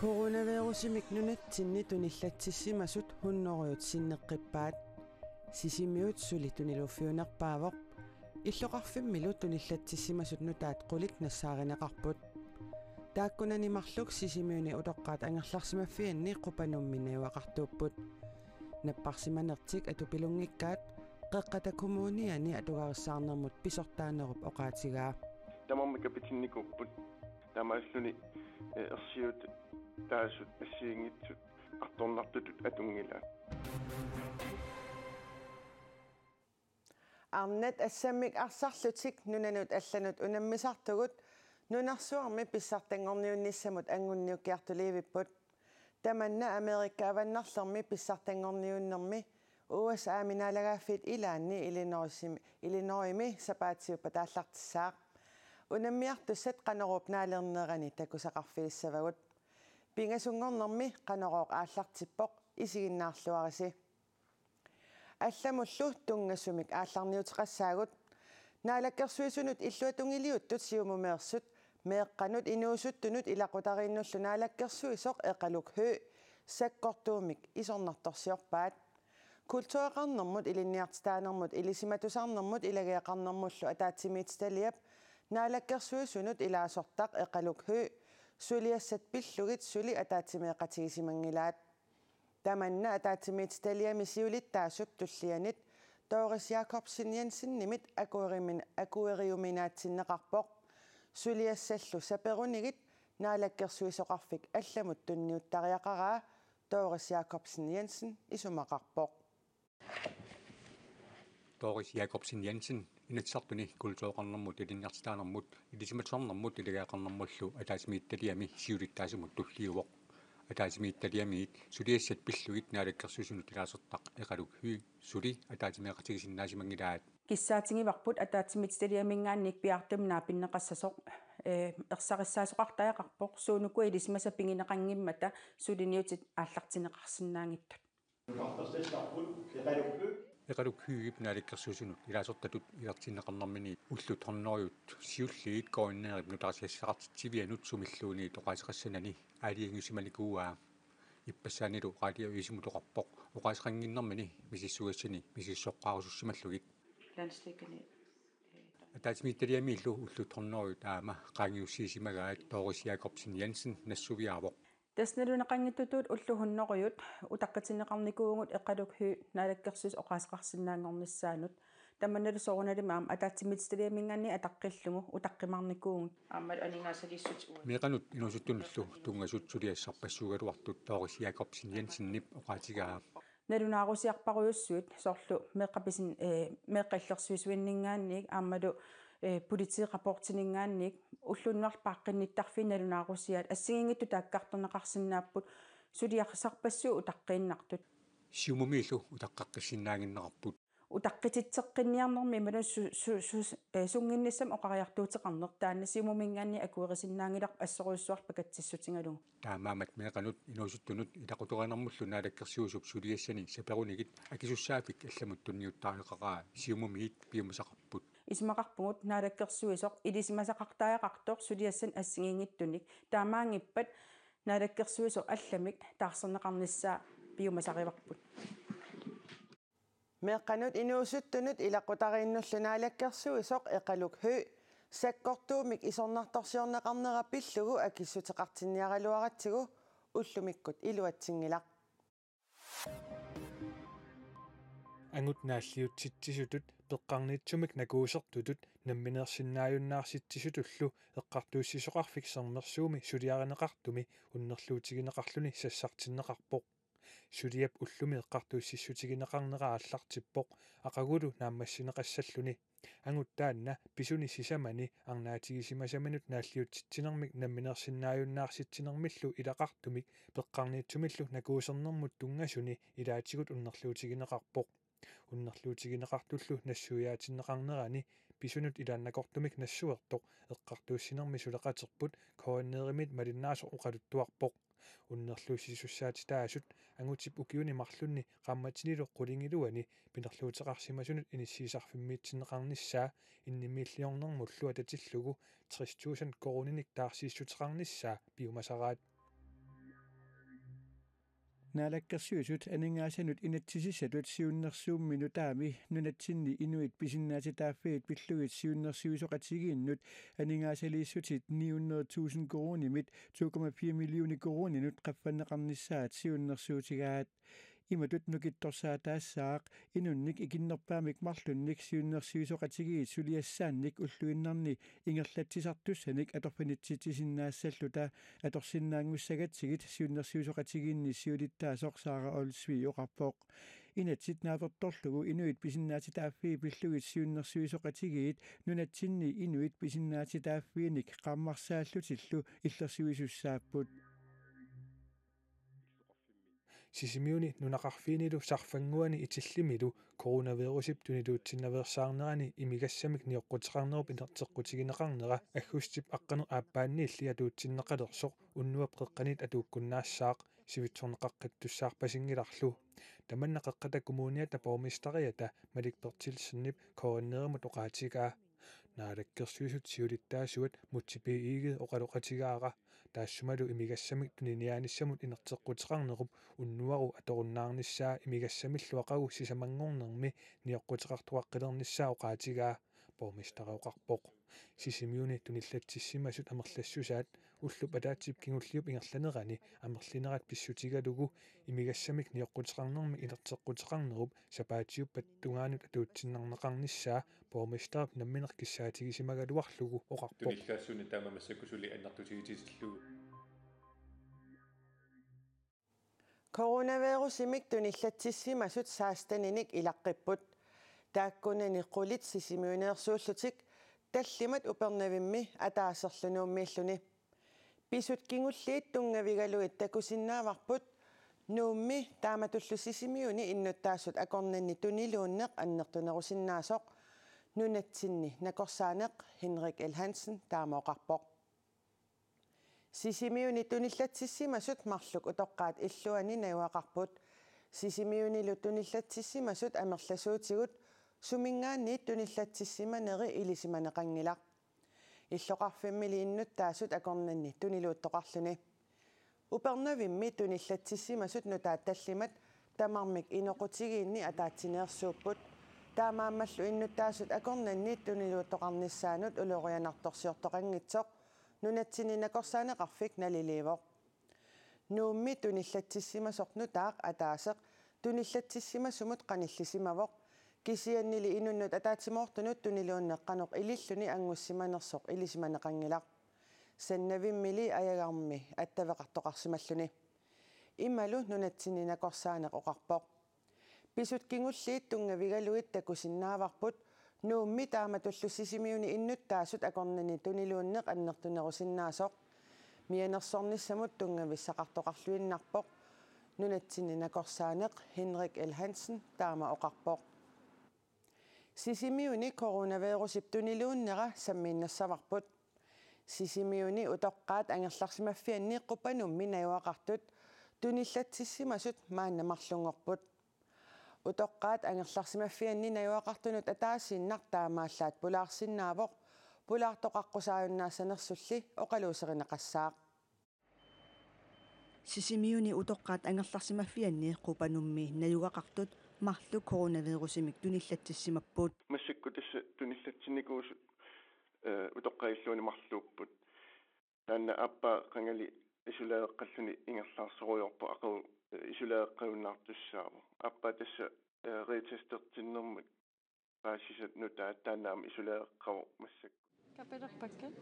Coronavirusimik nunatsinni tunillatsissimasut hunnoruyut sinneqqippaat sisimiut suli tuniluffiunerpaavoq illoqarfimmilu tunillatsissimasut nutaat qulit nassaarinaqarput taakkunanimarluk sisimiuni utoqqaat angerlarsimaffianni qupanumminniuaqartuupput napparsimanertik atupilungikkaat qeqqatakumuuniani atugarissaarnermut pisortaanerup oqaatigaa tamormikapitinnikupput tamaassuni ersiut taasut assiingitsut artornartutut atungila arnat assamik arsarlutik nunanut allanut unammisartugut nunarsuarmi pissartangorniunnissamut angunniukkiartuliivipput tamanna Amerikka avannarlermi pissartangorniunnermi USA minaalagaaffit ilaanni Illinoisimi sapaatsiuppa taallartissaaq unammiartussat qanerup naalernerani takusaqarfiissavagut pingasungornermi qaneroq aallartippoq isiginnaarluarisi алламуллу тунгассумик аалларниутеқассаагут наалаккерсуисунут иллуатунгилиуттут сиумумеерсут меэққанут инуусуттунут илақутарииннуллу наалаккерсуисоқ эқалук хö саккортуумик исорнарторсиорпаат культуреқарнэрмут илинниартитаанермут илисиматусаарнэрмут илагиақарнэрмуллу атаатсимиитсталиап наалаккерсуисунут илаасортақ эқалук хö сулиассат пиллугит сули атаатсимеэқатигисимангилаат tamanna ataatimiitstaliami siulittaasup tullianit Doris Jacobsen Jensen nimit akueriuminaatsinneqarpoq suliassallu saperunigit naalakkersuisoqarfik allamut tunniuttariaqaraa Doris Jacobsen Jensen isumaqarpoq Doris Jacobsen Jensen inatsartuni kultuoqarnermut ilinniartitaanermut ilisimatsornermut iligaaqarnermullu ataatimiittaliami siulittaasumut tulliuvoq атаатимиитталиамиит сулиассат пиллугит наалаккерсусунут илаасертақ эқалук хүй сули атаатимеқатигисиннаасимангилаат киссаатингиварпут атаатимиитсталиамингаанник пиартамнаа пиннеқассасоқ ерсариссаасоқартаяқарпоқ суунукуа илисмаса пингинеқангиммата сулиниутит ааллартинеқарсинаангиттут эқалук хүйгип наалаккерсусунут илаасертатут илартиннеқарнэрмини уллут хорнериут сиуллиит коиннерип нутарсиассақартитсивианут сумиллууни тоқаасеқассанани аалиангусиманикууаа иппассаанилу раадиоисимутоқарпоқ оқаасеқангиннэрмини мисиссугассани мисиссоққарусуссималлугит ландсликани атаатимиитталиамииллу уллут хорнериут аама qaangiussiisimaгаат Doris Jacobsen Jensen нассувиаавоқ таснерунеқангиттутут уллухуннеруйут утаққатинеқарникуугут эқалук хü наалаккерсус оqaасеқарсинаангорниссаанут таманналу соруналимаам атаатсимитсталиамингаанни атаққиллугу утаққимарникуугут ааммал анинаасалиссут меқанут инусуттуниллу тунгасут сулиассарпассуугалуартут Doris Jacobsen Jensen нип оqaатигаа налунаарусиарпаруйуссуит соорлу меққаписин меққиллерсуисуиннингаанник ааммалу политиқапортинингаанник уллуннарлпааққинниттарфиналунаарусиат ассигингитту тааккарторнеқарсинааппут сулиарсарпассуу утаққииннартут сиумумииллу утаққаққиссинаагиннеқарпут утаққититсеққинниарнэрми малун сунгинниссам оқариартуутеқарнер таанна сиумумингаанни акуерисиннаангилар ассоруйуссуарпа катсиссутингалугу таамаамат меқанут инусуттунут илақутоқанермуллу наалаккерсуусуп сулиассани саперунигит акисуссаафик алламут тунниуттаариқараа сиумумиит пиумасақарпут исмақарпугут наалаккерсуисоқ илисимасақартаяқартоқ сулиассан ассигингиттуник таамаангиппат наалаккерсуисоқ алламик таарсернеқарниссаа пиумасариварпут меққанут инуусуттунут илақутарииннуллу наалаккерсуисоқ эқалук хö саккортуумик исорнарторсиорнеқарнера пиллугу акиссутеқартинниаралуаратсигу уллумиккут илуатсингилақ ангут нааллиутситсисутут пеққарниитсумик накуусертутут намминерсиннааюннаарситсисутуллу эққартууссисоқарфик сернерсууми сулиаринеқартуми уннерлуутигинеқарлуни сассартиннеқарпоқ сулиап уллуми эққартууссиссутигинеқарнера ааллартиппоқ ақагулу нааммассинеқассаллуни ангуттаанна писуни сисамани арнаатигисимасаминут нааллиутситсинермик намминерсиннааюннаарситсинермиллу илақартумик пеққарниитсумиллу накуусернэрмут тунгасуни илаатигут уннерлуутигинеқарпоқ уннерлуутигинеқартуллу нассуяатиннеқарнерани писунут илааннакортумик нассуертоқ эққартууссинерми сулеқатерпут кооннееримит малиннаасо уқалуттуарпоқ уннерлуусисуссаатитаасут ангутип укиуни марлунни қамматинилу қулингилуани пинерлуутеқарсимасунут иниссиисарфиммиитсинеқарниссаа иннимииллиорнэрмуллу ататиллугу 60,000 корониник таарсииссутеқарниссаа пиумасараат Naalakkersuisut aningaassanut inatsisissatut siunnersuumminu taami nunatsinni inuit pisinnaatitaaffigit pillugit siunnersuisoqatigiinnut aningaasaliissutit 900,000 korunimit 2,4 millioner koruninut qaffanneqarnissaat siunnersuutigaat imatut nukittorsaataassaaq inunnik ikinnerpaamik marlunnik siunnersuisoqatigiit suliassaannik ulluinnarni ingerlatsisartussanik atorfanitsitisinnaassаллута аторсиннаангуссагатсигит siunnersuisoqatigiinni siulittaasoqsaara olsvi oqarpoq inatsit naavertorlugu inuit pisinnaatitaaffii pillugit siunnersuisoqatigiit nunatsinni inuit pisinnaatitaaffiinik qammarsaallutillu illersuisussaapпут Sisimiuni nunaqarfiinilu sarfanguani itillimilu coronavirusip tuniluutsinnaversaarnerani imigassamik nioqqutiqarnerup inerteqqutigineqarnera aggussip aqqanu aappaanniilli atuutsinneqalersoq unnuap qeqqanit atuukkunnaassаақ sivitsorneqaqqattussaarpasingilarlu tamanna qeqqata kommuniata pormistariata malikpertilsernip koorneerimut oqaatigaa naalakkersuisut siulittaasuat mutsipiigiget oqaloqatigaaqa taassumalu imigassamik tuniniaanissamut inerteqqutiqarnerup unnuaru atorunnaarnissaa imigassamilluaqagu sisamangornermi nioqqutiqartuaqqilernissaa oqaatigaa pormistariuqarpoq sisimiuni tunillatssimasut amerlassusaat ullup ataatip kingulliup ingerlanerani amerlinerat pissutigalugu imigassamik nioqqutiqarnermi inerteqqutiqarnerup sapaatiuppat tungaanut atuutsinnarneqarnissaa pormistarip namminerkissaatigisimagaluarlugu oqarpoq tunillassuuni taamamassakkusuli annartusigitisilluu Coronavirusimik tunillatssimasut saastaninik ilaqqipпут тааккунани qullit sisimiuneersuullutik таллимат упернавимми атаасерлунууммииллуни писут кингуллиит тунгавигалуит такусиннааварпут нуумми тааматуллу сисимиуни иннуттаассут акорнанни тунилууннеқ аннертунерусиннаасоқ нунатсинни накорсаанеқ Henrik L. Hansen таамаоқарпоқ сисимиуни туниллатсиссимасут марлук утоққаат иллуани науақарпут сисимиунилу туниллатсиссимасут амерласуутигут сумингаанниит туниллатсиссиманери илисиманеқангилақ иллоқарфиммили иннуттаасут акорнанни тунилууттоқарлуни упернавимми туниллатсиссимасут нутаат таллимат тамармик инеқутигиинни атаатсинеерсууппут таамааммаллу иннуттаасут акорнанни тунилууттоқарниссаанут улорианарторсиортоқангитсоқ нунатсининакорсаанеқарфик налиливоқ нуумми туниллатсиссимасоқ нутаақ атаасеқ туниллатсиссимасумут қаниллисимавоқ кисианнили инуннут атаатсимоортунут тунилууннеққанеқ илиллуни ангуссиманерсоқ илисиманеқангилақ саннавиммили аягарми аттавеқартоқарсималлуни ималу нунатсининакорсаанеқ оқарпоқ писут кингуллиит тунгавигалуит такусиннааварпут нуумми тааматуллу сисимиуни иннуттаасут акорнани тунилууннеқ аннертунерусиннаасоқ мианерсорниссамут тунгависсақартоқарлуиннарпоқ нунатсининакорсаанеқ Henrik L. Hansen таама оқарпоқ сисимиуни коронавирусип тунилууннера саммииннассаварпут сисимиуни утоққаат ангерларсимаффианни қупанумми науақартут туниллатсиссимасут мааннамарлунгорпут утоққаат ангерларсимаффианни науақартунут атаассиннар таамааллаат пулаарсиннаавоқ пулаартоқаққусааюннаассанерсулли оқалуусеринеқассаақ сисимиуни утоққаат ангерларсимаффианни қупанумми наюгақартут марлу коронавирусимик туниллатсиссимаппут массакку тасса туниллатсинникуусут утоққаиллуuni марлууппут таанна аппа қангали исулаеққаллуни ингерлаарсоруйорпу ақу исулаеққавуннаартуссааву аппа тасса рейтестертиннэрмут паасисат нутаа тааннаама исулаеққаву массакку капелерпаккат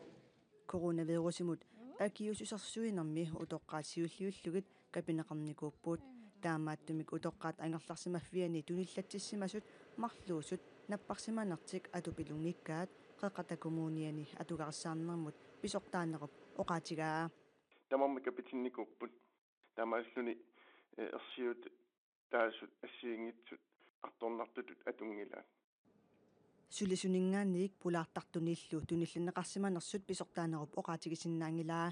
коронавирусимут акиусусерсуинерми утоққаатсиуллиуллугит капинеқарникууппут таамааттумик утоққаат ангерларсимаффиани туниллатсиссимасут марлуусут наппарсиманертик атупилунгиккаат қеқатакумууниани атугарсаарнермут писортаанеруп оқаатигаа тамамма капитинникууппут тамааллуни ерсиут таасут ассиингитсут арторнартутут атунгилаат сулисунингаанниик пулаартартуниллу туниллинеқарсиманерсут писортаанеруп оқаатигисиннаангилаа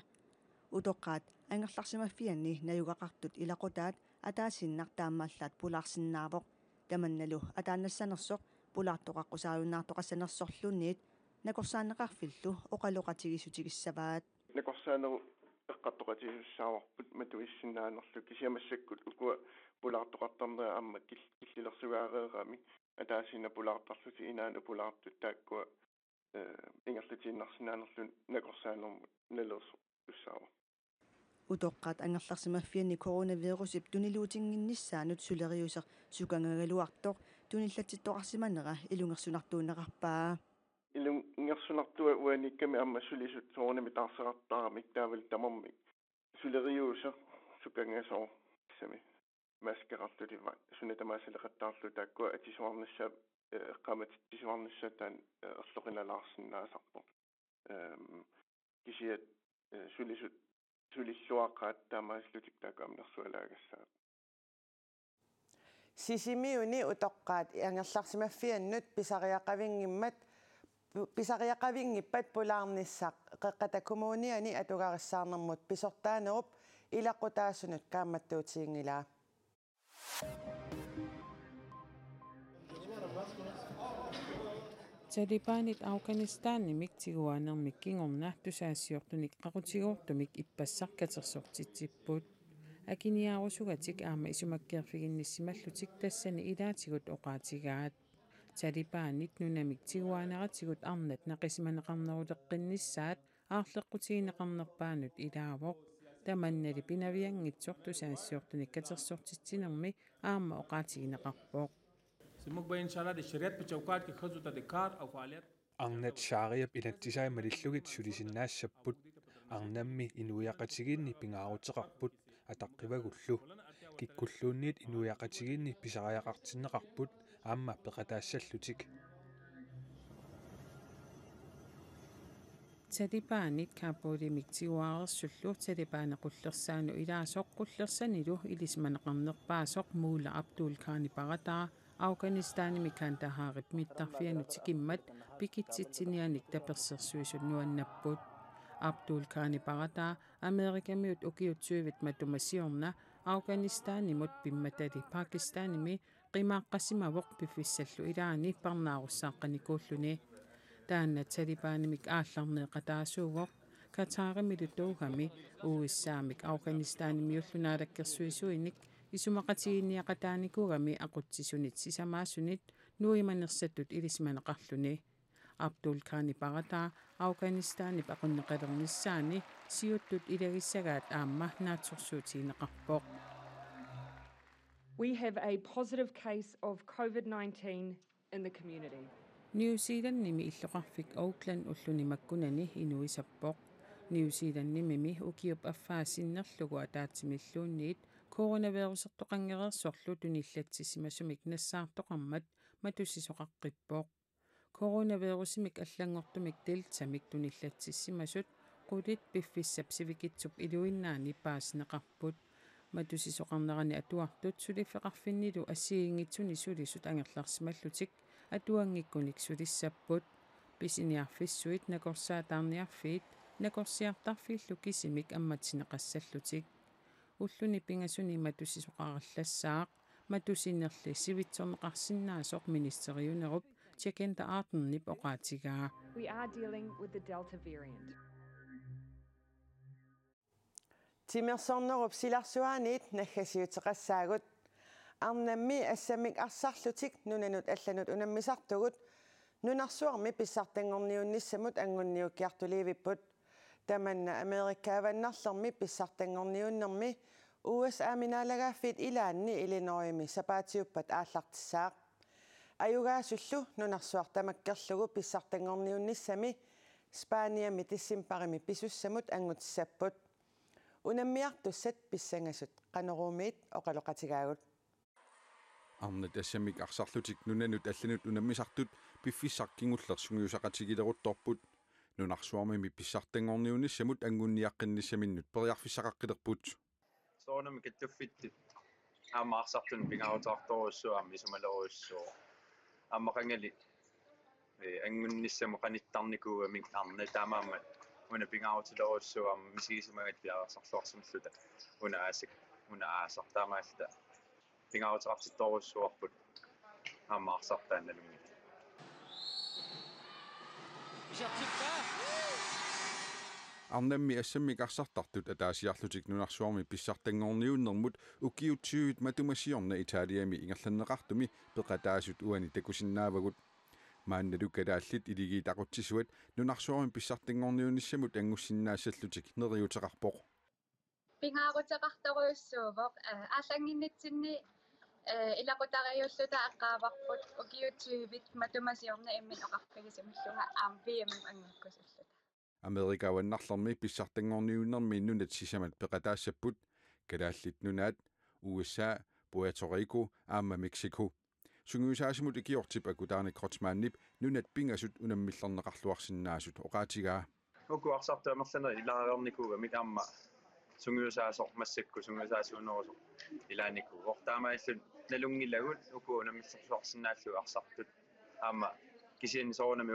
утоққаат ангерларсимаффианни наюгақартут илақутаат атаасиннар таамааллаат пулаарсинаавоқ таманналу атаанассанерсоқ пулаартоқаққусааюннаартоқассанерсорлуниит накорсаанеқарфиллу оқалоқатигисутигиссаваат накорсаанеру эққаттоқатиуссааварпут матуиссинааnerlu кисиамассаккут укуа пулаартоқартарнера аама киллилэрсугаареерами атаасина пулаартарлути инаана пулаартут тааккуа ингерлутииннарсинааnerlu накорсаанермут налерсу уссаава утоққат ангерларсимаффианни коронавирусип тунилуутингиннissaанут сулериусер сукангагалуартоқ туниллатиттоқарсиманера илунгерсунартуунеқарпаа илунгерсунартуа уаникками аама сулисут соорнами таарсеқартаарамик таавал тамармик сулериусер сукангасоо сами маскеқартутива сунатамаасалеқаттаарлу тааккуа атисуарнасса эққамат тисуарнассатаан ерлоқиналаарсинаасарпо кисиат сулисут сулиллуаққаат таамааслутик таакаамнерсуалаагассаа сисимиуни утоққаат иангерларсимаффианнут писариақавингиппат пулаарниссақ қеққата коммуниани атугариссаарнэрмут писортаанеруп илаққутаассунут каамматтуутиингилаа Talibanit Afghanistanimik tiguanermik kingorna tusaassiortunik qaqutiguortumik ippassarkatersortitsipput akiniaarusugatik aama isumakkiarfiginnissimallutik tassani ilaatigut oqaatigaat Talibanit nunamik tiguaneratigut arnat naqisimaneqarneruleqqinnissaat aarleqqutigineqarnerpaanut ilaavoq tamannali pinaviangitsoq tusaassiortunik katersortitsinermi aama oqaatigineqarpoq Arnat shaariap inattisai malillugit sulisinaassaput arnammi inuiaqatiginni pingaaruteqarput ataqqivagullu kikkulluunniit inuiaqatiginni pisariaqartinneqarput aamma peqataassallutik Talibanit kaapuulimik tiguaarersullu Talibaanequllersaanu ilaasoqqullersanilu ilismaneqarnerpaasoq muula Abdul Khani Barataa Afghanistanimi kantahaarit mittarfianutikimmat pikitsitsinianik tapersersuisunnuannapput Abdul Khani Barataa Amerikamiut ukiutsuivit matumasiorna Afghanistanimut pimmatali Pakistanimi qimaaqqasimavoq pifissallu ilaani parnaarussaaqqanikuulluni taanna Talibanimik aallarneeqataasuuvoq Qatarimilutuugami uissaamik Afghanistanimi ullunaalakkерsuisuinik isumaqatiginniaqataanikuugami aqutsisunit sisamaasunit nuimanersatut ilismaneqarluni Abdul Khani Barataa Afghanistani paqunneqalernissaani siuttut ilagissagaat aamma naatsorsuutiineqarpoq We have a positive case of COVID-19 in the community. New Zealandnimi illoqarfik Auckland ullunimakkunani inuisappoq New Zealandnimi ukiup affaasinnerlugu ataatsimilluunniit coronavirusertoqangerersorlu tunillatsissimasumik nassaartoqarmat matussisoqaqqippoq coronavirusimik allangortumik deltamik tunillatsissimasut qulit piffissap sivikitsup iluinnaani paasneqarput matussisoqarnerani atuartut sulifeqarfinnilu assiingitsuni sulisut angerlarsimallutik atuangikkunik sulissapput pisiniarfissuit nakorsaataarniarfiit nakorsiartarfiillu kisimik ammatsineqassallutik ulluni pingasuni matussisoqarallassaaq matusinerli sivitsorneqarsinnaasoq ministeriunerup Jacinda Ardernip oqaatigaa We are dealing with the Delta variant. Timersornerup silarsuaaniit naggasiuteqassaagut arnammi assamik arsarlutik nunanut allanut unammisartugut nunarsuarmi pissartangorniunnissamut angunniukkiartuliivipput tamanna Amerikaavannarlermi pissartangorniunnermi USA minaalagaaffiit ilaanni Illinoismi sapaatiuppat aallartissaaq ayugaasullu nunarsuartamakkerlugu pissartangorniunnissami Spaaniami tissimparimi pisussamut angutissaput unammiartussat pissangasut qaneruumiit oqaloqatigaagut arnat assamik arsarlutik nunanut allanut unammisartut piffissarkingullersungiusaqatigileruttorput nunarsuarmimi pissartangorniunissamut angunniaqqinnisaminnut periarfissaqaqqilerput soornami kattuffittit aamaarsartun pingarutartoruussuarmi sumaleruussuu ammaqangali angunnissamu qanittarnikuugamik arna taamaammat una pingarutileruussuarmi misigisamagat piararsarluarsimulluta una aasartaamaallata pingarutiqartittoruussuarput aamaarsartaannalungi Arnammi assammik arsartartut ataasiarlutik nunarsuarmi pissartangorniunnermut ukiutsiuit matumasiorna Italiami ingerlanneqartumi peqataasut uani takusinnaavagut maannalukkalaallit iligiitaqutсisuat nunarsuarmi pissartangorniunissamut angussinnaassallutik neriuteqarpoq pingaarutaqartoruissuuvoq ааллангиннитсинни илақутариуллута аққааварпут укиутсуивит матумасиорна иммин оқарпигисимуллунга аампиамим ангаккусуллута Amerikawannarlermi pissartangorniunnermi nunat sisamat peqataassaput kalaallit nunaat USA Puerto Rico aamma Mexico sunguusaasimut ikiortip akutaarnik krotsmaannip nunat pingasut unammillerneqarluarsinnaasut oqaatigaa ukuarsartuamerlana ilaareernikuuga mikaamma sunguusaasoq massakku sunguusaasuunerusoq ilaanikku ortaamaallun nalungillagut ukuunammissersuarsinnaallu arsartut aamma kisiin soornami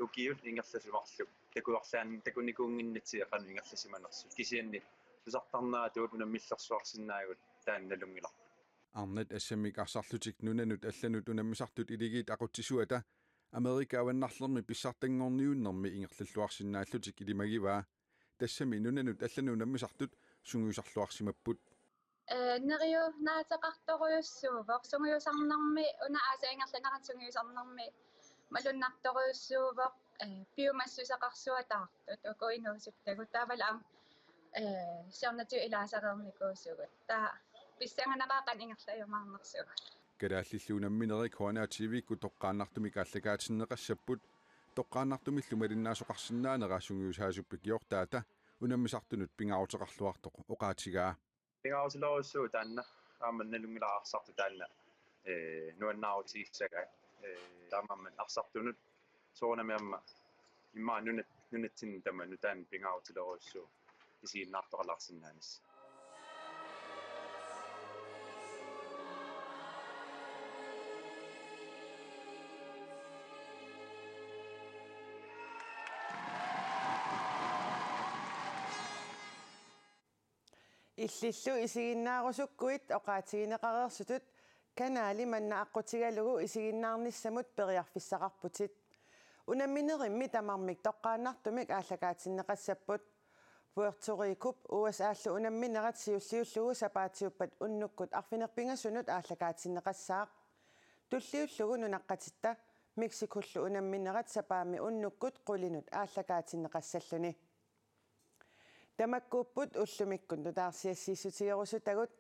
ukiut ingerlasumarlu takuarlaan takunikuunginnitsiaqanu ingerlasimanersut kisiinni tusartarnaatuut unammillersuarsinnaagut taannalungilar arnat assamik arsarlutik nunanut allanut unammisartut iligiit aqutsisuata Amerikawannarlermi pissartangorniunnermi ingerlalluarsinnaаллутик ilimagivaa тассами нунанут аллану наммисартут сунгуусарлуарсимаппут нериу наатеқарторуйуссуувоқ сунгуусарнарми уна аасаингерланеран сунгуусарнарми малуннарторуйуссуувоқ биумассусақарсуатаартут укуинуусуттагут таавалаам сиорнату илаасареерникуусугут таа писсанганераақан ингерлаюмаарнерсуга калааллиллуунамминери коанаативикку тоққааннартумик аллагаатиннеқассаппут тоққааннартумиллумалиннаасоқарсинаанера сунгуусаасуппик йортаата унаммисартунут пингаарутеқарлуартоқ оqaатигаа пингаарутелоруссуу таанна ааманналунгилаарсарту таанна нуаннаарутигиссага таамамман арсартунут соонамиамма иммаа нунатсин тама нутаан пингаарутелоруссуу исииннаартоқалаарсинаанис иллиллу исигиннаарусуккуит оqaатигинеқареерсутут канаали манна аққутигалугу исигиннаарниссамут периарфиссақарпутит унамминеримми тамармик тоққааннартумик ааллагаатиннеқассаппут Puerto Rico USA-ллу унамминерат сиуллиуллугу сапаатиуппат уннуккут арфинерпингасунут ааллагаатиннеқассаақ туллиуллугу нунаққатитта Мексикуллу унамминерат сапаами уннуккут қулинут ааллагаатиннеқассаллуни тамаккууппут уллумиккун тутаарсиассииссутигерусутагут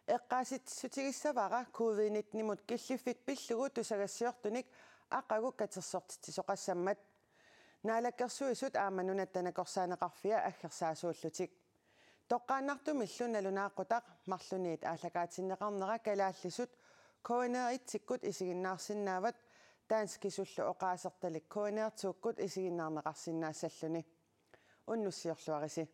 эққааситсутигиссавара COVID-19-мут киллиффик пиллугу тусагассиортуник ақагу катерсортитсоқассаммат наалаккерсуисут ааманунаттанакорсаанеқарфиа аггерсаасууллутик тоққааннартумиллу налунааққутақ марлуниит ааллагаатиннеқарнера калааллисут коонееритсиккут исигиннаарсинаават таанскисуллу оqaасерталик коонеертууккут исигиннаарнеқарсинаассаллуни уннуссиорлуариси